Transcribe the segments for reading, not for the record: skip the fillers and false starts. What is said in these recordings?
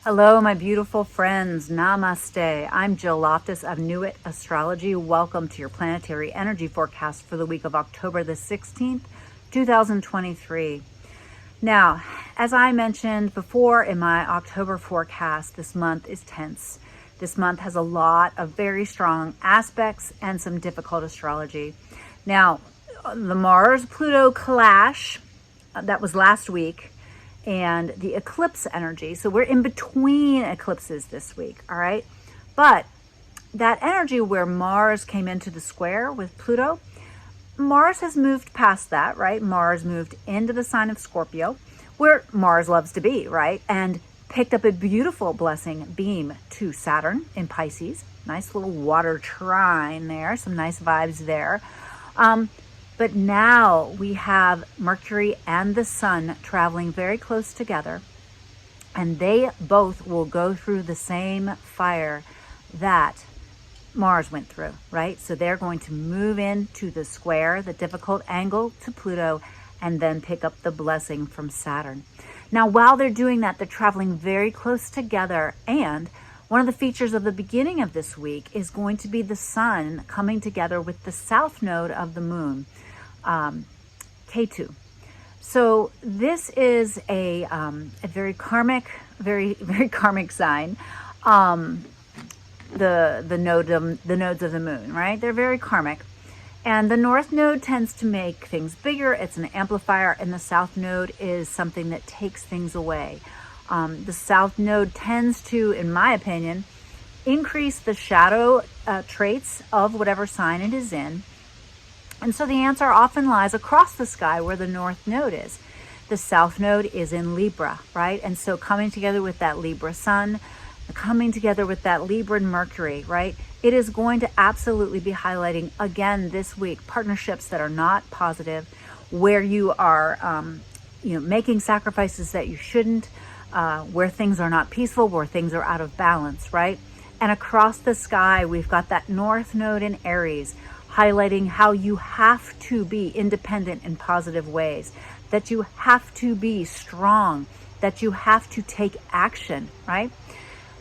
Hello, my beautiful friends. Namaste. I'm Jill Loftus of Nuit Astrology. Welcome to your planetary energy forecast for the week of October the 16th, 2023. Now, as I mentioned before in my October forecast, this month is tense. This month has a lot of very strong aspects and some difficult astrology. Now, the Mars-Pluto clash, that was last week, and the eclipse energy. So we're in between eclipses this week, all right? But that energy where Mars came into the square with Pluto, Mars has moved past that, right? Mars moved into the sign of Scorpio, where Mars loves to be, right? And picked up a beautiful blessing beam to Saturn in Pisces. Nice little water trine there, some nice vibes there. But now we have Mercury and the Sun traveling very close together, and they both will go through the same fire that Mars went through, right? So they're going to move into the square, the difficult angle to Pluto, and then pick up the blessing from Saturn. Now, while they're doing that, they're traveling very close together, and one of the features of the beginning of this week is going to be the Sun coming together with the south node of the moon, K2. So this is a very karmic, very karmic sign. The nodes of the moon, right? They're very karmic. And the north node tends to make things bigger. It's an amplifier, and the south node is something that takes things away. The south node tends to, in my opinion, increase the shadow traits of whatever sign it is in. And so the answer often lies across the sky where the north node is. The south node is in Libra, right? And so coming together with that Libra sun, coming together with that Libra Mercury, right? It is going to absolutely be highlighting again this week partnerships that are not positive, where you are, making sacrifices that you shouldn't, where things are not peaceful, where things are out of balance, right? And across the sky, we've got that north node in Aries, highlighting how you have to be independent in positive ways, that you have to be strong, that you have to take action, right?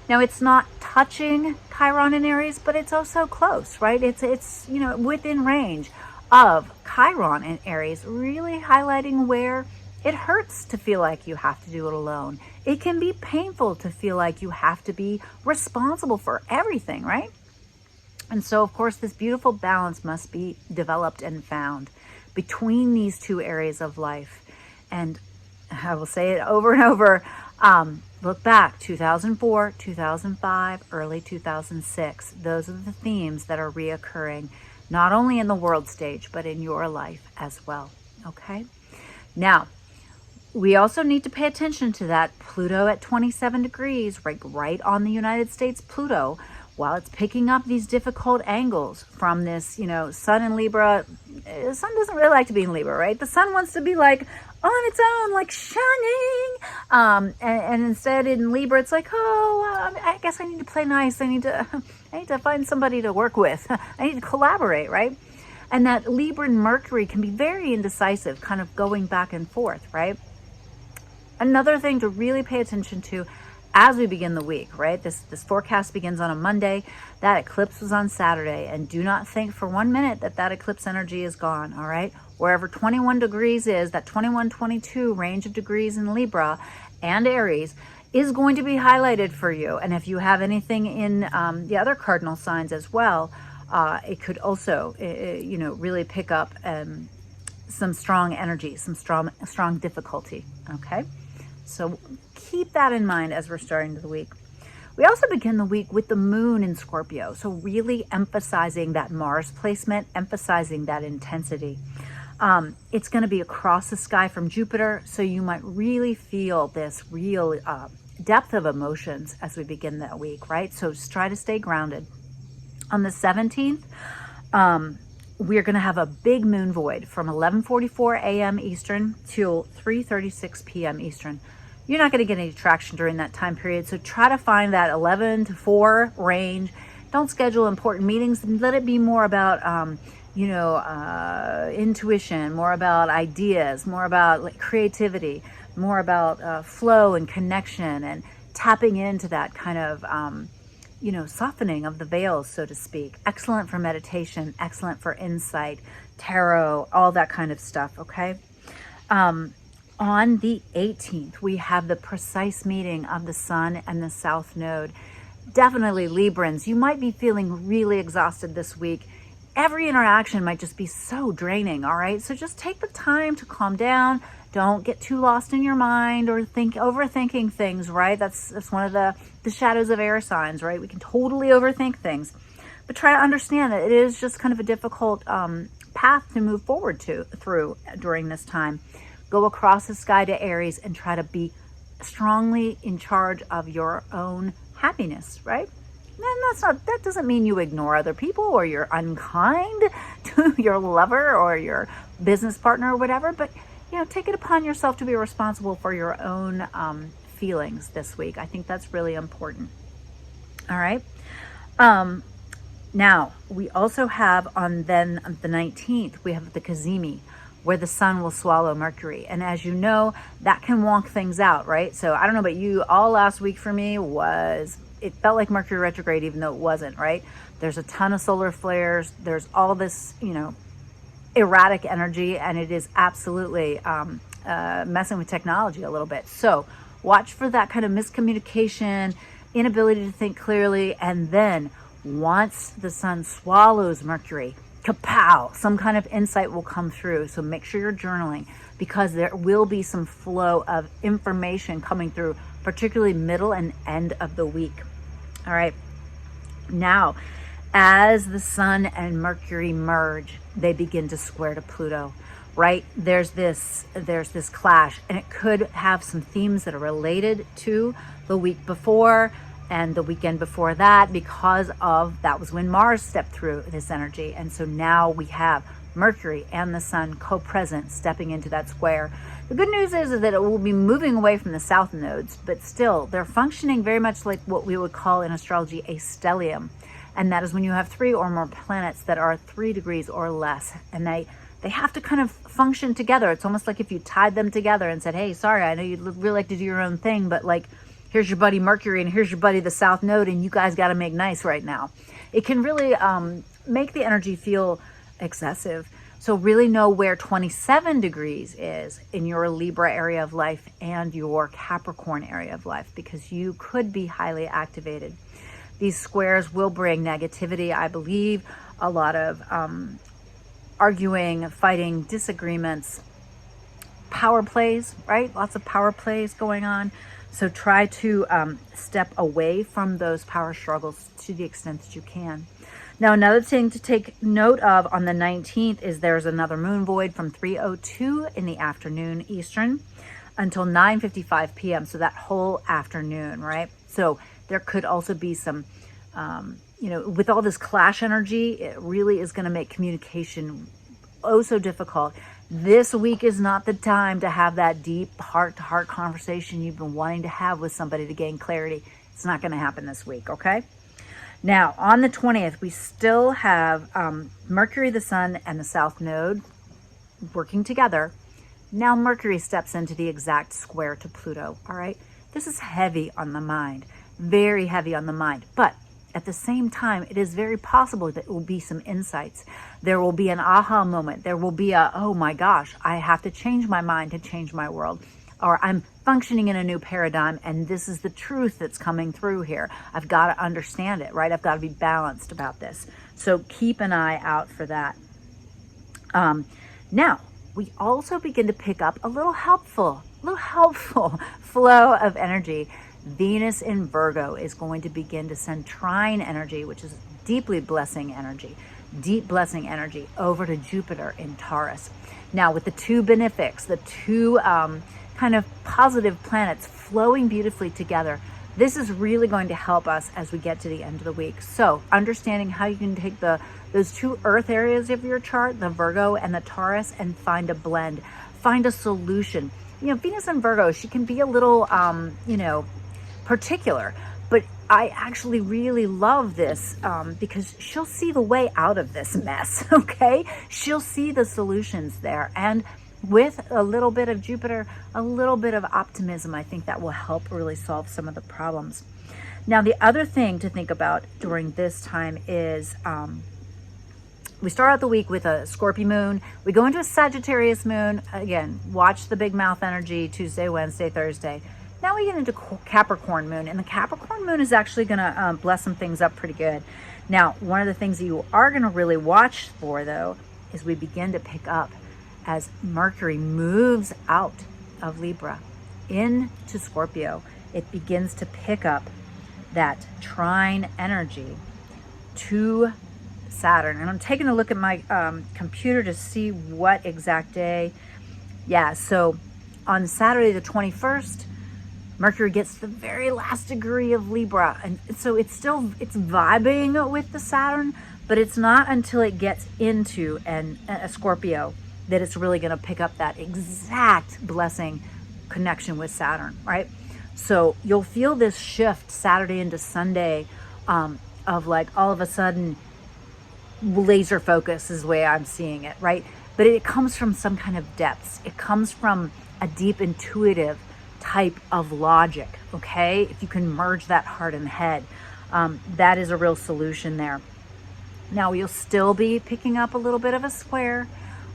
Now, it's not touching Chiron in Aries, but it's also close, right? It's within range of Chiron in Aries, really highlighting where it hurts to feel like you have to do it alone. It can be painful to feel like you have to be responsible for everything, right? And so, of course, this beautiful balance must be developed and found between these two areas of life. And I will say it over and over. Look back, 2004, 2005, early 2006. Those are the themes that are reoccurring, not only in the world stage, but in your life as well. Okay? Now, we also need to pay attention to that Pluto at 27 degrees, right on the United States Pluto, while it's picking up these difficult angles from this, Sun in Libra. The Sun doesn't really like to be in Libra, right? The Sun wants to be like on its own, like shining. And instead in Libra, it's like, I guess I need to play nice. I need to find somebody to work with. I need to collaborate, right? And that Libra and Mercury can be very indecisive, kind of going back and forth, right? Another thing to really pay attention to as we begin the week, right? This forecast begins on a Monday. That eclipse was on Saturday. And do not think for 1 minute that eclipse energy is gone, all right? Wherever 21 degrees is, that 21, 22 range of degrees in Libra and Aries is going to be highlighted for you. And if you have anything in the other cardinal signs as well, it could also, really pick up some strong energy, some strong difficulty, okay? So keep that in mind as we're starting the week. We also begin the week with the moon in Scorpio. So really emphasizing that Mars placement, emphasizing that intensity. It's going to be across the sky from Jupiter. So you might really feel this real depth of emotions as we begin that week, right? So just try to stay grounded. On the 17th, we're going to have a big moon void from 11:44 a.m. Eastern till 3:36 p.m. Eastern. You're not going to get any traction during that time period. So try to find that 11 to 4 range. Don't schedule important meetings. Let it be more about, intuition, more about ideas, more about creativity, more about flow and connection, and tapping into that kind of, softening of the veils, so to speak. Excellent for meditation, excellent for insight, tarot, all that kind of stuff, okay? On the 18th, we have the precise meeting of the Sun and the South Node. Definitely Librans, you might be feeling really exhausted this week. Every interaction might just be so draining, all right? So just take the time to calm down. Don't get too lost in your mind or overthinking things, right? That's one of the shadows of air signs, right? We can totally overthink things. But try to understand that it is just kind of a difficult path to move forward through during this time. Go across the sky to Aries and try to be strongly in charge of your own happiness, right? And that doesn't mean you ignore other people or you're unkind to your lover or your business partner or whatever, but take it upon yourself to be responsible for your own feelings this week. I think that's really important. All right. Now we also have on the 19th, we have the Cazimi, where the Sun will swallow Mercury. And as you know, that can wonk things out, right? So I don't know about you, all last week for me it felt like Mercury retrograde, even though it wasn't, right? There's a ton of solar flares. There's all this, erratic energy, and it is absolutely messing with technology a little bit. So watch for that kind of miscommunication, inability to think clearly, and then once the Sun swallows Mercury, kapow, some kind of insight will come through. So make sure you're journaling, because there will be some flow of information coming through, particularly middle and end of the week. All right. Now, as the Sun and Mercury merge, they begin to square to Pluto, right? There's this clash, and it could have some themes that are related to the week before and the weekend before that, because that was when Mars stepped through this energy. And so now we have Mercury and the Sun co-present, stepping into that square. The good news is that it will be moving away from the south nodes, but still they're functioning very much like what we would call in astrology a stellium. And that is when you have 3 or more planets that are 3 degrees or less, and they have to kind of function together. It's almost like if you tied them together and said, hey, sorry, I know you'd really like to do your own thing, but like, here's your buddy Mercury and here's your buddy the South Node, and you guys got to make nice right now. It can really make the energy feel excessive. So really know where 27 degrees is in your Libra area of life and your Capricorn area of life, because you could be highly activated. These squares will bring negativity, I believe, a lot of arguing, fighting, disagreements, power plays, right? Lots of power plays going on. So try to step away from those power struggles to the extent that you can. Now, another thing to take note of on the 19th is there's another moon void from 3:02 in the afternoon Eastern until 9:55 p.m. So that whole afternoon, right? So there could also be some, with all this clash energy, it really is going to make communication oh so difficult. This week is not the time to have that deep heart-to-heart conversation you've been wanting to have with somebody to gain clarity. It's not going to happen this week, okay? Now, on the 20th, we still have Mercury, the Sun, and the South Node working together. Now Mercury steps into the exact square to Pluto, all right? This is heavy on the mind, very heavy on the mind. But at the same time, it is very possible that it will be some insights. There will be an aha moment. There will be oh my gosh, I have to change my mind to change my world. Or I'm functioning in a new paradigm, and this is the truth that's coming through here. I've got to understand it, right? I've got to be balanced about this. So keep an eye out for that. Now, we also begin to pick up a little helpful flow of energy. Venus in Virgo is going to begin to send trine energy, which is deep blessing energy, over to Jupiter in Taurus. Now, with the two benefics, the two kind of positive planets flowing beautifully together, this is really going to help us as we get to the end of the week. So understanding how you can take those two earth areas of your chart, the Virgo and the Taurus, and find a blend, find a solution. Venus in Virgo, she can be a little, particular, but I actually really love this because she'll see the way out of this mess, okay? She'll see the solutions there. And with a little bit of Jupiter, a little bit of optimism, I think that will help really solve some of the problems. Now, the other thing to think about during this time is we start out the week with a Scorpio moon. We go into a Sagittarius moon. Again, watch the big mouth energy Tuesday, Wednesday, Thursday. Now we get into Capricorn moon, and the Capricorn moon is actually going to bless some things up pretty good. Now, one of the things that you are going to really watch for, though, is we begin to pick up as Mercury moves out of Libra into Scorpio. It begins to pick up that trine energy to Saturn. And I'm taking a look at my computer to see what exact day. Yeah, so on Saturday the 21st, Mercury gets the very last degree of Libra. And so it's vibing with the Saturn, but it's not until it gets into a Scorpio that it's really going to pick up that exact blessing connection with Saturn, right? So you'll feel this shift Saturday into Sunday of like all of a sudden laser focus is the way I'm seeing it, right? But it comes from some kind of depths. It comes from a deep intuitive type of logic, okay? If you can merge that heart and head, that is a real solution there. Now you'll still be picking up a little bit of a square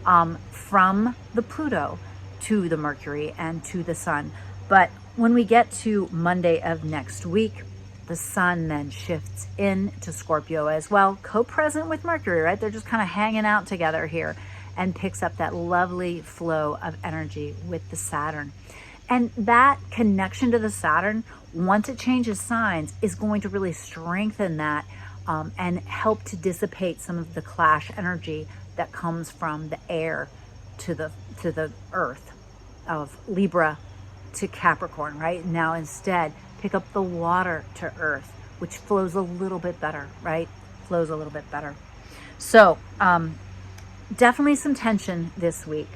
from the Pluto to the Mercury and to the Sun. But when we get to Monday of next week, the Sun then shifts into Scorpio as well, co-present with Mercury, right? They're just kind of hanging out together here, and picks up that lovely flow of energy with the Saturn. And that connection to the Saturn, once it changes signs, is going to really strengthen that and help to dissipate some of the clash energy that comes from the air to the earth, of Libra to Capricorn, right? Now instead, pick up the water to earth, which flows a little bit better, right? Flows a little bit better. So definitely some tension this week,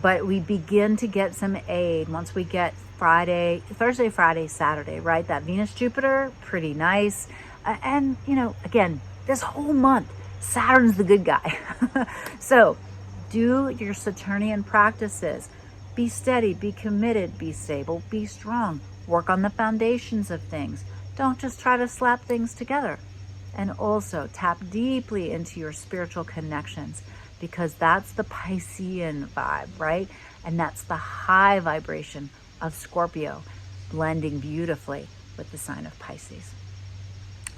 but we begin to get some aid once we get Thursday, Friday, Saturday, right? That Venus, Jupiter, pretty nice. And, you know, again, this whole month, Saturn's the good guy. So do your Saturnian practices. Be steady, be committed, be stable, be strong. Work on the foundations of things. Don't just try to slap things together. And also tap deeply into your spiritual connections, because that's the Piscean vibe, right? And that's the high vibration of Scorpio blending beautifully with the sign of Pisces.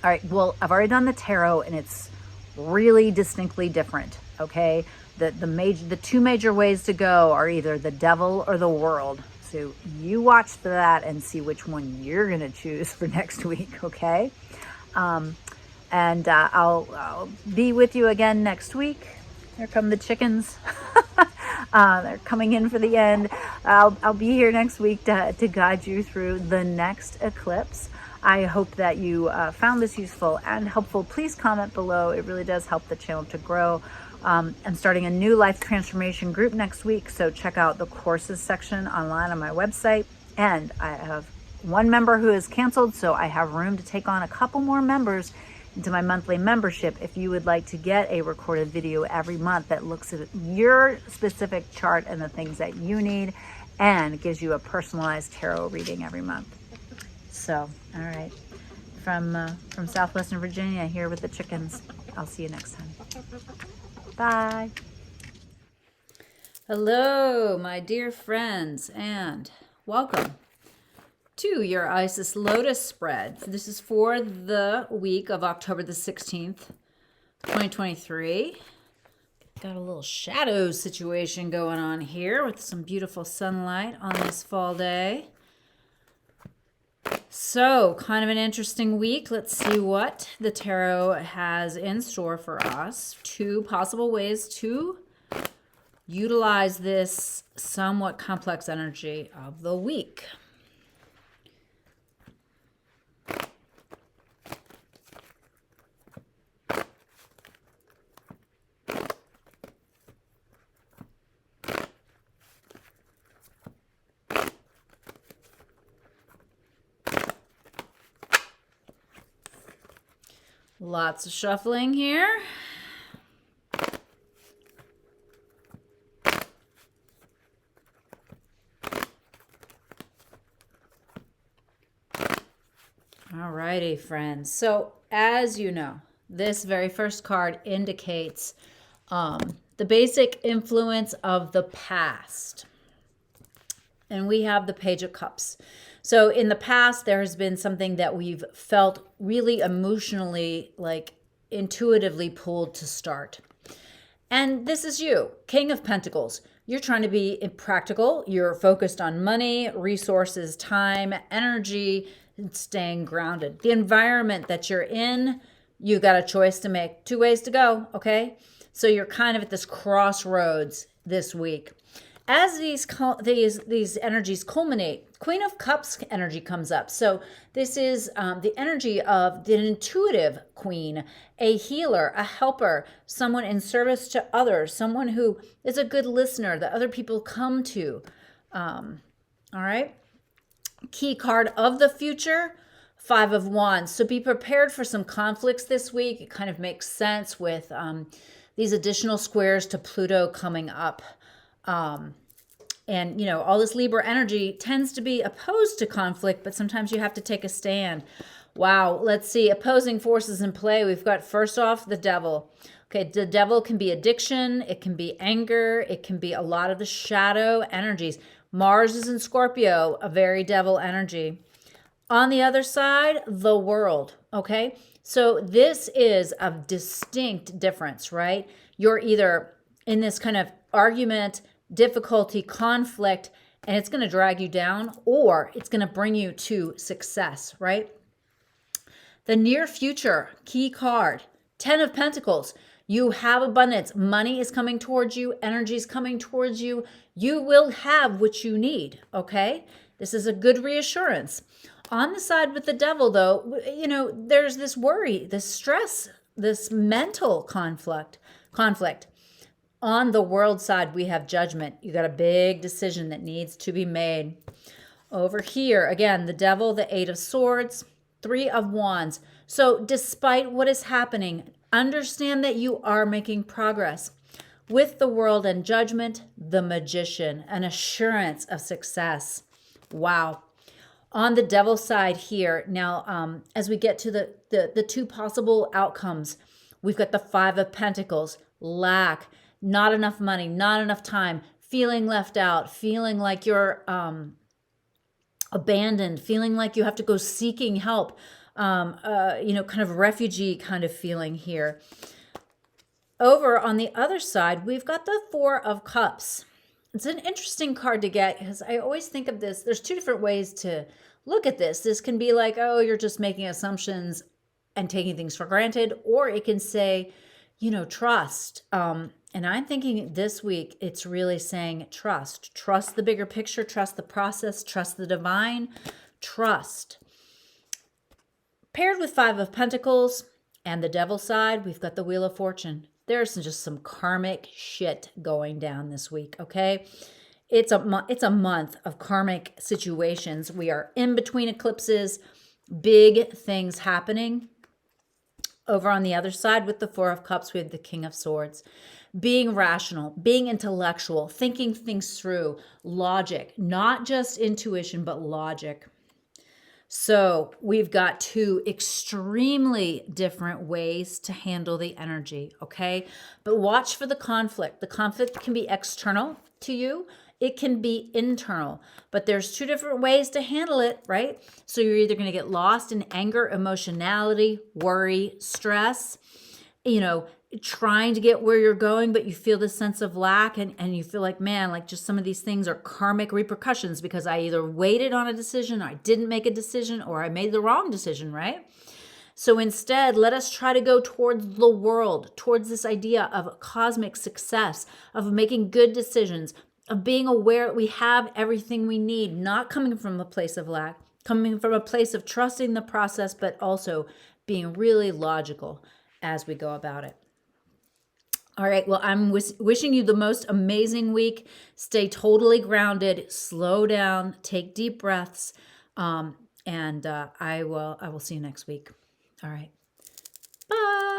All right, well, I've already done the tarot, and it's really distinctly different, okay? The two major ways to go are either the devil or the world. So you watch that and see which one you're going to choose for next week, okay? I'll be with you again next week. Here come the chickens. They're coming in for the end. I'll be here next week to guide you through the next eclipse. I hope that you found this useful and helpful. Please comment below. It really does help the channel to grow. I'm starting a new life transformation group next week, so check out the courses section online on my website. And I have one member who has canceled, so I have room to take on a couple more members into my monthly membership if you would like to get a recorded video every month that looks at your specific chart and the things that you need, and gives you a personalized tarot reading every month. So, all right, from Southwestern Virginia here with the chickens. I'll see you next time. Bye. Hello, my dear friends, and welcome to your Isis Lotus spread. This is for the week of October the 16th, 2023. Got a little shadow situation going on here with some beautiful sunlight on this fall day. So, kind of an interesting week. Let's see what the tarot has in store for us. Two possible ways to utilize this somewhat complex energy of the week. Lots of shuffling here. All righty, friends. So as you know, this very first card indicates the basic influence of the past. And we have the Page of Cups. So in the past, there has been something that we've felt really emotionally, like intuitively pulled to start. And this is you, King of Pentacles. You're trying to be practical. You're focused on money, resources, time, energy, and staying grounded. The environment that you're in, you got a choice to make. 2 ways to go, okay? So you're kind of at this crossroads this week. As these energies culminate, Queen of Cups energy comes up. So this is the energy of the intuitive queen, a healer, a helper, someone in service to others, someone who is a good listener that other people come to. All right. Key card of the future, 5 of Wands. So be prepared for some conflicts this week. It kind of makes sense with these additional squares to Pluto coming up. And, you know, all this Libra energy tends to be opposed to conflict, but sometimes you have to take a stand. Wow. Let's see. Opposing forces in play. We've got, first off, the devil. Okay. The devil can be addiction. It can be anger. It can be a lot of the shadow energies. Mars is in Scorpio, a very devil energy. On the other side, the world. Okay. So this is a distinct difference, right? You're either in this kind of argument, difficulty, conflict, and it's going to drag you down, or it's going to bring you to success, right? The near future, key card, 10 of Pentacles. You have abundance. Money is coming towards you. Energy is coming towards you. You will have what you need, okay? This is a good reassurance. On the side with the devil, though, you know, there's this worry, this stress, this mental conflict. On the world side, we have judgment. You got a big decision that needs to be made. Over here, again, the devil, the 8 of Swords, 3 of Wands. So despite what is happening, understand that you are making progress. With the world and judgment, the Magician, an assurance of success. Wow. On the devil side here, now as we get to the 2 possible outcomes, we've got the 5 of Pentacles, lack, not enough money, not enough time, feeling left out, feeling like you're abandoned, feeling like you have to go seeking help, you know, kind of refugee kind of feeling here. Over on the other side, we've got the 4 of Cups. It's an interesting card to get because I always think of this. There's 2 different ways to look at this. This can be like, oh, you're just making assumptions and taking things for granted, or it can say, you know, trust. And I'm thinking this week, it's really saying trust. Trust the bigger picture, trust the process, trust the divine, trust. Paired with 5 of Pentacles and the devil side, we've got the Wheel of Fortune. There's just some karmic shit going down this week, okay? It's a month of karmic situations. We are in between eclipses, big things happening. Over on the other side with the 4 of Cups, we have the King of Swords. Being rational, being intellectual, thinking things through, logic, not just intuition, but logic. So we've got 2 extremely different ways to handle the energy, okay? But watch for the conflict. The conflict can be external to you. It can be internal, but there's 2 different ways to handle it, right? So you're either going to get lost in anger, emotionality, worry, stress, you know, trying to get where you're going, but you feel this sense of lack and you feel like, man, like just some of these things are karmic repercussions because I either waited on a decision, or I didn't make a decision, or I made the wrong decision, right? So instead, let us try to go towards the world, towards this idea of cosmic success, of making good decisions, of being aware that we have everything we need, not coming from a place of lack, coming from a place of trusting the process, but also being really logical as we go about it. All right, well, I'm wishing you the most amazing week. Stay totally grounded, slow down, take deep breaths, and I will see you next week. All right, bye.